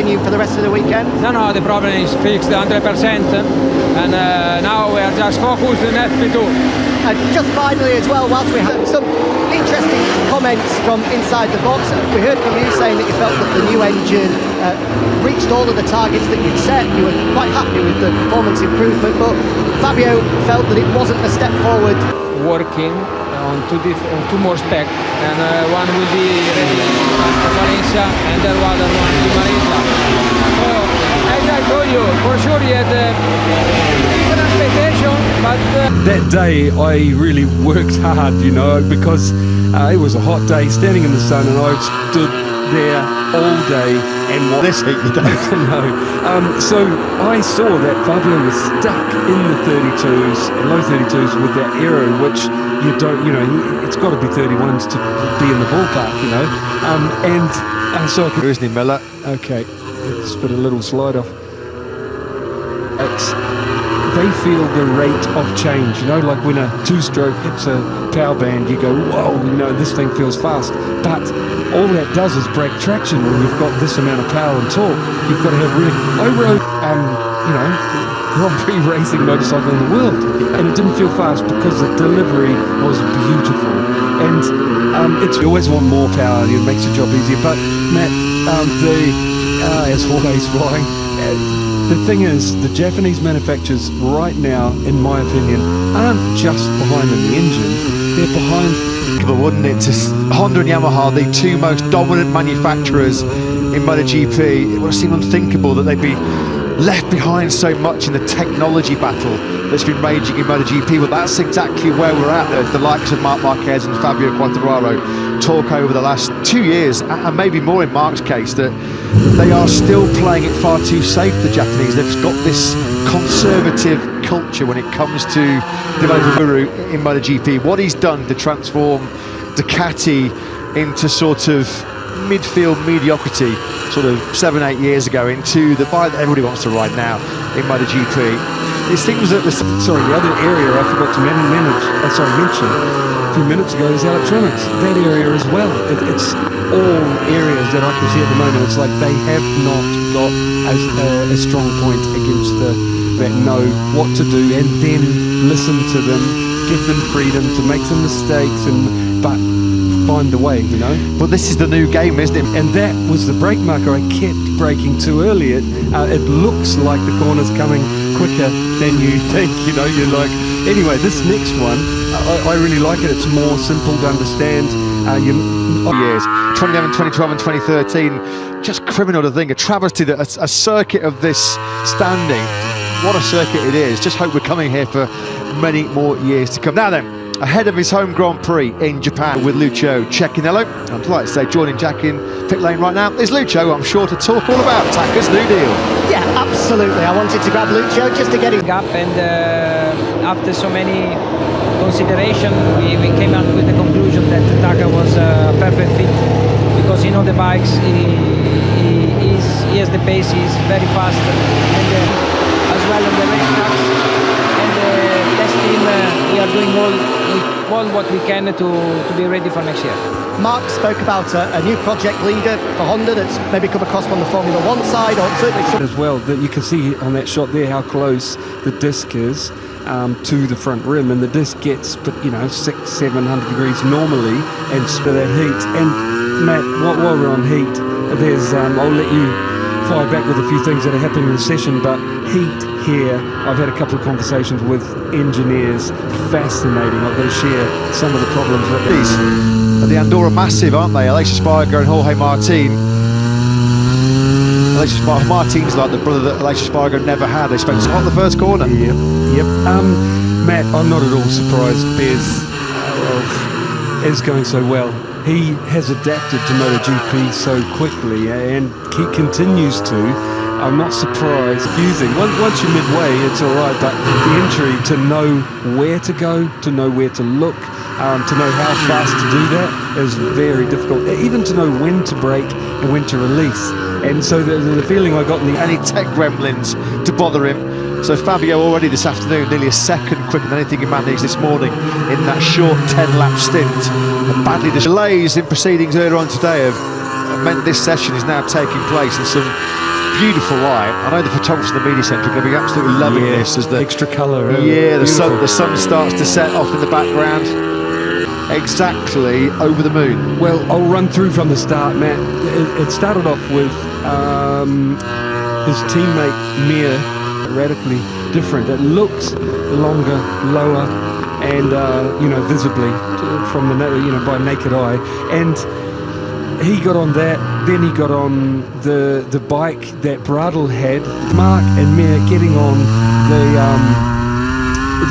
continue for the rest of the weekend? No, the problem is fixed 100%, and now we are just focused on FP2. And just finally as well, whilst we had some interesting comments from inside the box, we heard from you saying that you felt that the new engine reached all of the targets that you'd set. You were quite happy with the performance improvement, but Fabio felt that it wasn't a step forward. Working on two more specs, and one will be ready for Valencia, and the other one in Malaysia. So, as I told you, for sure he had different expectation, but that day I really worked hard, you know, because it was a hot day, standing in the sun, and I stood there all day and this heat you don't know. So I saw that Fabio was stuck in the 32s, low 32s, with that aero, which you don't, you know, it's got to be 31s to be in the ballpark, you know. And so I could. Isn't he, Miller? Okay, let's put a little slide off. They feel the rate of change, you know, like when a two-stroke hits a power band, you go, whoa, you know, this thing feels fast. But all that does is break traction when you've got this amount of power and torque. You've got to have really. I rode, you know, Grand Prix racing motorcycle in the world, and it didn't feel fast because the delivery was beautiful. And you always want more power, and it makes your job easier. But Matt, as always, flying. The thing is, the Japanese manufacturers right now, in my opinion, aren't just behind in the engine, they're behind. But wouldn't it? Just Honda and Yamaha, the two most dominant manufacturers in MotoGP, it would have seemed unthinkable that they'd be left behind so much in the technology battle that's been raging in MotoGP. But that's exactly where we're at. The likes of Marc Marquez and Fabio Quartararo talk over the last 2 years, and maybe more in Marc's case, that they are still playing it far too safe, the Japanese. They've got this conservative culture when it comes to developing Guru in MotoGP. What he's done to transform Ducati into sort of midfield mediocrity sort of 7-8 years ago into the bike that everybody wants to ride now in MotoGP. It's things that the other area I forgot to mention a few minutes ago is electronics. That area as well. It's all areas that I can see at the moment. It's like they have not got a strong point against that know what to do and then listen to them, give them freedom to make some mistakes, but find the way, you know. But this is the new game, isn't it? And that was the brake marker. I kept braking too early. It looks like the corner's coming quicker than you think, you know. You're like, anyway, this next one, I really like it. It's more simple to understand. Years 2011, 2012 and 2013, just criminal to think, a travesty that a circuit of this standing, what a circuit it is. Just hope we're coming here for many more years to come. Now then, ahead of his home Grand Prix in Japan with Lucio Cecchinello, I'm delighted to say joining Jack in pit lane right now is Lucio, I'm sure, to talk all about Taka's new deal. Yeah, absolutely. I wanted to grab Lucio just to get him up, and after so many consideration, we came up with the conclusion that Taka was a perfect fit, because you know the bikes, he has the pace, he's very fast, and as well on the racetracks, and testing, we are doing all what we can to be ready for next year. Marc spoke about a new project leader for Honda that's maybe come across on the Formula One side, or certainly as well, that you can see on that shot there how close the disc is to the front rim, and the disc gets, you know, 600-700 degrees normally, and for that heat. And Matt, while we're on heat, there's I'll let you fire back with a few things that are happening in the session, but heat here, I've had a couple of conversations with engineers, fascinating. I've got to share some of the problems with these are the Andorra Massive, aren't they? Aleix Espargaro and Jorge Martin. Martin's like the brother that Aleix Espargaro never had. They spent on the first corner. Yep. Matt, I'm not at all surprised Bez is going so well. He has adapted to MotoGP so quickly, and he continues to. I'm not surprised. Once you're midway, it's all right, but the entry, to know where to go, to know where to look, to know how fast to do that is very difficult. Even to know when to brake and when to release. And so the feeling I got in the... Any tech gremlins to bother him. So Fabio already this afternoon, nearly a second quicker than anything he managed this morning in that short 10-lap stint. And badly delays in proceedings earlier on today have meant this session is now taking place in some beautiful light. I know the photographers in the media centre are going to be absolutely loving this as the extra colour. the sun starts to set off in the background. Exactly over the moon. Well, I'll run through from the start, Matt. It started off with his teammate Mir, radically different. It looked longer, lower, and visibly from the by naked eye. And he got on that. Then he got on the bike that Bradl had. Mark and Mir getting on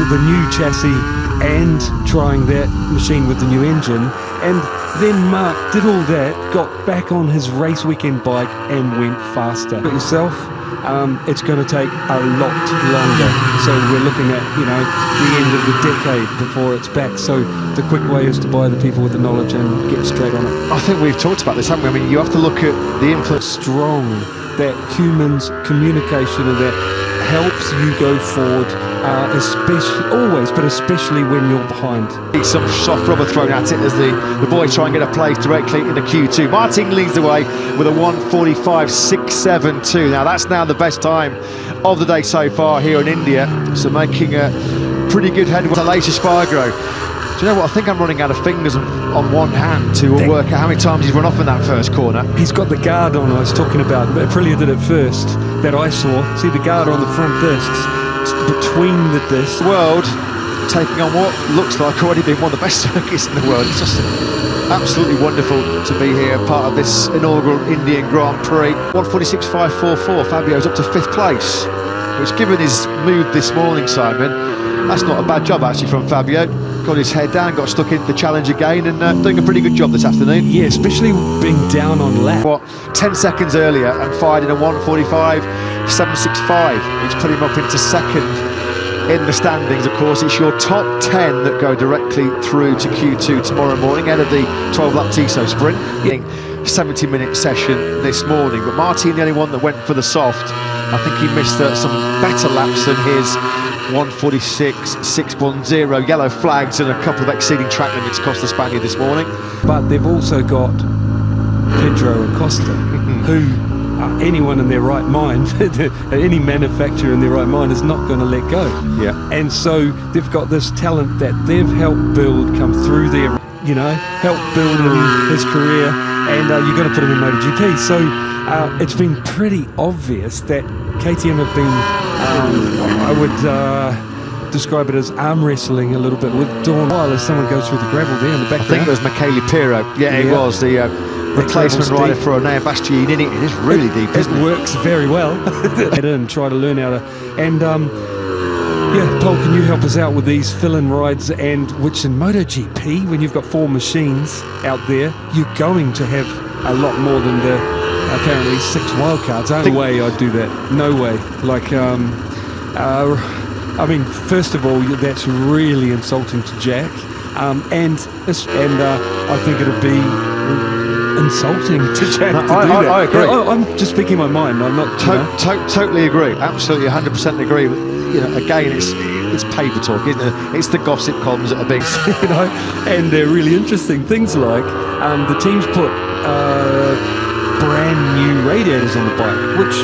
the new chassis and trying that machine with the new engine, and then Mark did all that, got back on his race weekend bike and went faster. But yourself, it's going to take a lot longer, so we're looking at the end of the decade before it's back. So the quick way is to buy the people with the knowledge and get straight on it. I think we've talked about this, haven't we? I mean, you have to look at the influence. Strong, that humans communication and that helps you go forward. Especially when you're behind. Some soft rubber thrown at it as the boys try and get a place directly in the Q2. Martin leads the way with a 1:45.672. Now that's now the best time of the day so far here in India. So making a pretty good headway to Aleix Espargaro. Do you know what? I think I'm running out of fingers on one hand to work out how many times he's run off in that first corner. He's got the guard on I was talking about. Aprilia did it first that I saw. See the guard on the front discs. Between the discs. World taking on what looks like already been one of the best circuits in the world. It's just absolutely wonderful to be here, part of this inaugural Indian Grand Prix. 1:46.544, Fabio's up to 5th place, which given his mood this morning, Simon, that's not a bad job actually from Fabio. Got his head down, got stuck into the challenge again, and doing a pretty good job this afternoon. Yeah, especially being down on lap. 10 seconds earlier and fired in a 1:45.765, which put him up into second in the standings. Of course, it's your top 10 that go directly through to Q2 tomorrow morning ahead of the 12-lap Tissot sprint. 70-minute session this morning, but Martin, the only one that went for the soft. I think he missed some better laps than his 1:46.610. Yellow flags and a couple of exceeding track limits cost the Spaniard this morning. But they've also got Pedro Acosta, who anyone in their right mind, any manufacturer in their right mind is not going to let go. Yeah. And so they've got this talent that they've helped build come through there, helped build in his career, and you're going to put him in MotoGP. So it's been pretty obvious that KTM have been, I would describe it as arm wrestling a little bit with Dawn while as someone goes through the gravel there in the background. I think it was Michele Pirro. Yeah, it was the replacement rider for Onea Bastianini. It is really deep, isn't it? It works very well. And try to learn how to. And Paul, can you help us out with these fill-in rides? And which in MotoGP, when you've got 4 machines out there, you're going to have a lot more than the apparently 6 wildcards. Only way I'd do that. No way. Like, I mean, first of all, that's really insulting to Jack. And I think it'll be insulting to Jack to do that. I agree. I'm just speaking my mind. I'm not totally agree. Absolutely, 100% agree. Again, it's paper talk, isn't it? It's the gossip columns that are big, And they're really interesting things like the teams put brand new radiators on the bike, which.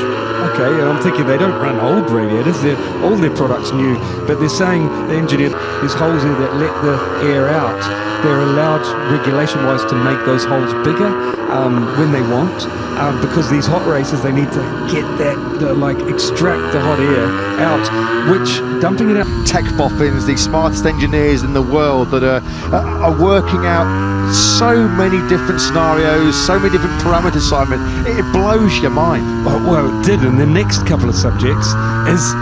Okay, I'm thinking they don't run old radiators, all their products new, but they're saying the engineer, there's holes in there that let the air out. They're allowed regulation-wise to make those holes bigger when they want, because these hot races, they need to get that, extract the hot air out, which dumping it out. Tech boffins, the smartest engineers in the world that are working out so many different scenarios, so many different parameters, Simon. It blows your mind. Well, it did. And the next couple of subjects is,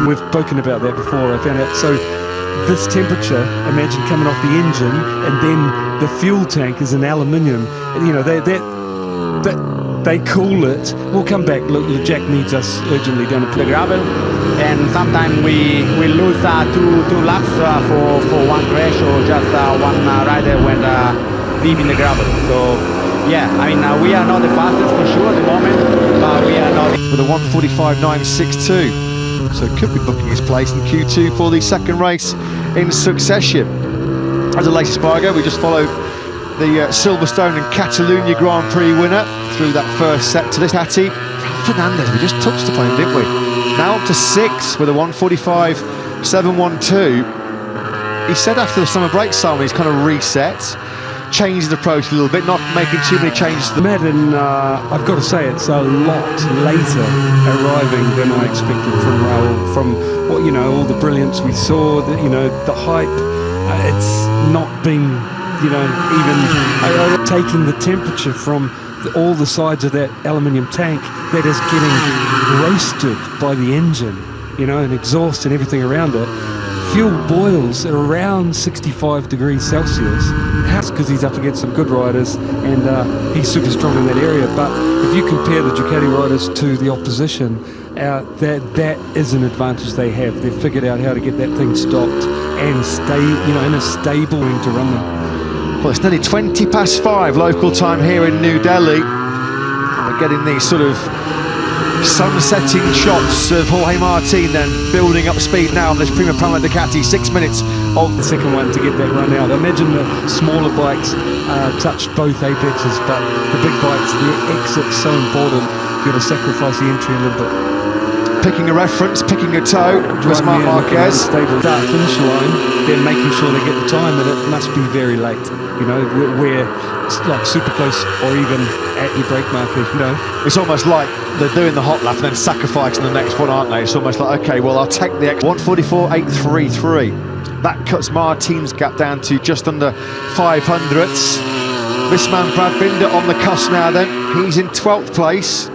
we've spoken about that before, I found out. So this temperature, imagine coming off the engine, and then the fuel tank is an aluminium. They cool it. We'll come back. Look, Jack needs us urgently down to the gravel, and sometimes we lose two laps for one crash or just one rider went deep in the gravel. So yeah, I mean we are not the fastest for sure at the moment, but we are not. With a 1:45.962, so could be booking his place in Q2 for the second race in succession. As Aleix Espargaro, we just followed the Silverstone and Catalonia Grand Prix winner through that first set to this Ducati. Fernandez, we just touched upon him, didn't we? Now up to 6 with a 1:45.712. He said after the summer break ceremony he's kind of reset, changed his approach a little bit, not making too many changes. Matt, and I've got to say it's a lot later arriving than I expected from Raul. From what all the brilliance we saw, the hype. It's not been even taking the temperature from all the sides of that aluminium tank that is getting roasted by the engine, and exhaust and everything around it. Fuel boils at around 65 degrees Celsius. That's because he's up against some good riders and he's super strong in that area. But if you compare the Ducati riders to the opposition, that is an advantage they have. They've figured out how to get that thing stopped and stay, in a stable way to run them. Well, it's nearly 5:20 local time here in New Delhi. We're getting these sort of sun-setting shots of Jorge Martin then building up speed now on this Prima Prama Ducati. 6 minutes of the second one to get that run out. Imagine the smaller bikes touch both apexes, but the big bikes, the exit's so important. You've got to sacrifice the entry a little bit. Picking a reference, picking a toe, was Marc Marquez. Stable start finish line, they're making sure they get the time, and it must be very late. Where it's like super close or even at your brake marker. It's almost like they're doing the hot lap and then sacrificing the next one, aren't they? It's almost like, okay, well, I'll take the 1:44.833. That cuts Martin's gap down to just under 500ths. This man, Brad Binder, on the cusp now then. He's in 12th place.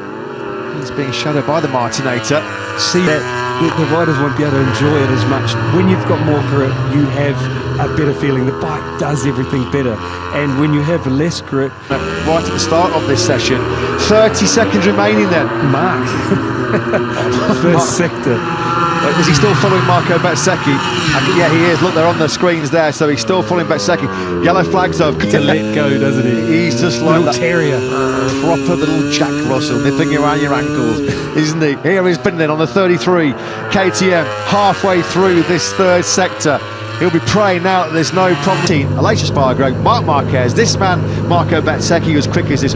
He's being shadowed by the Martinator. See that the riders won't be able to enjoy it as much. When you've got more grip, you have a better feeling. The bike does everything better. And when you have less grip... Right at the start of this session, 30 seconds remaining then. Mark. First sector. Is he still following Marco Bezzecchi? Yeah, he is. Look, they're on the screens there, so he's still following Bezzecchi. Yellow flags up. To let go, doesn't he? He's just like little that terrier. Proper little Jack Russell, nipping around your ankles, isn't he? Here is Binden on the 33 KTM, halfway through this third sector. He'll be praying now that there's no problem. Alicia Spargo, Marc Marquez, this man, Marco Bezzecchi, was quick as this.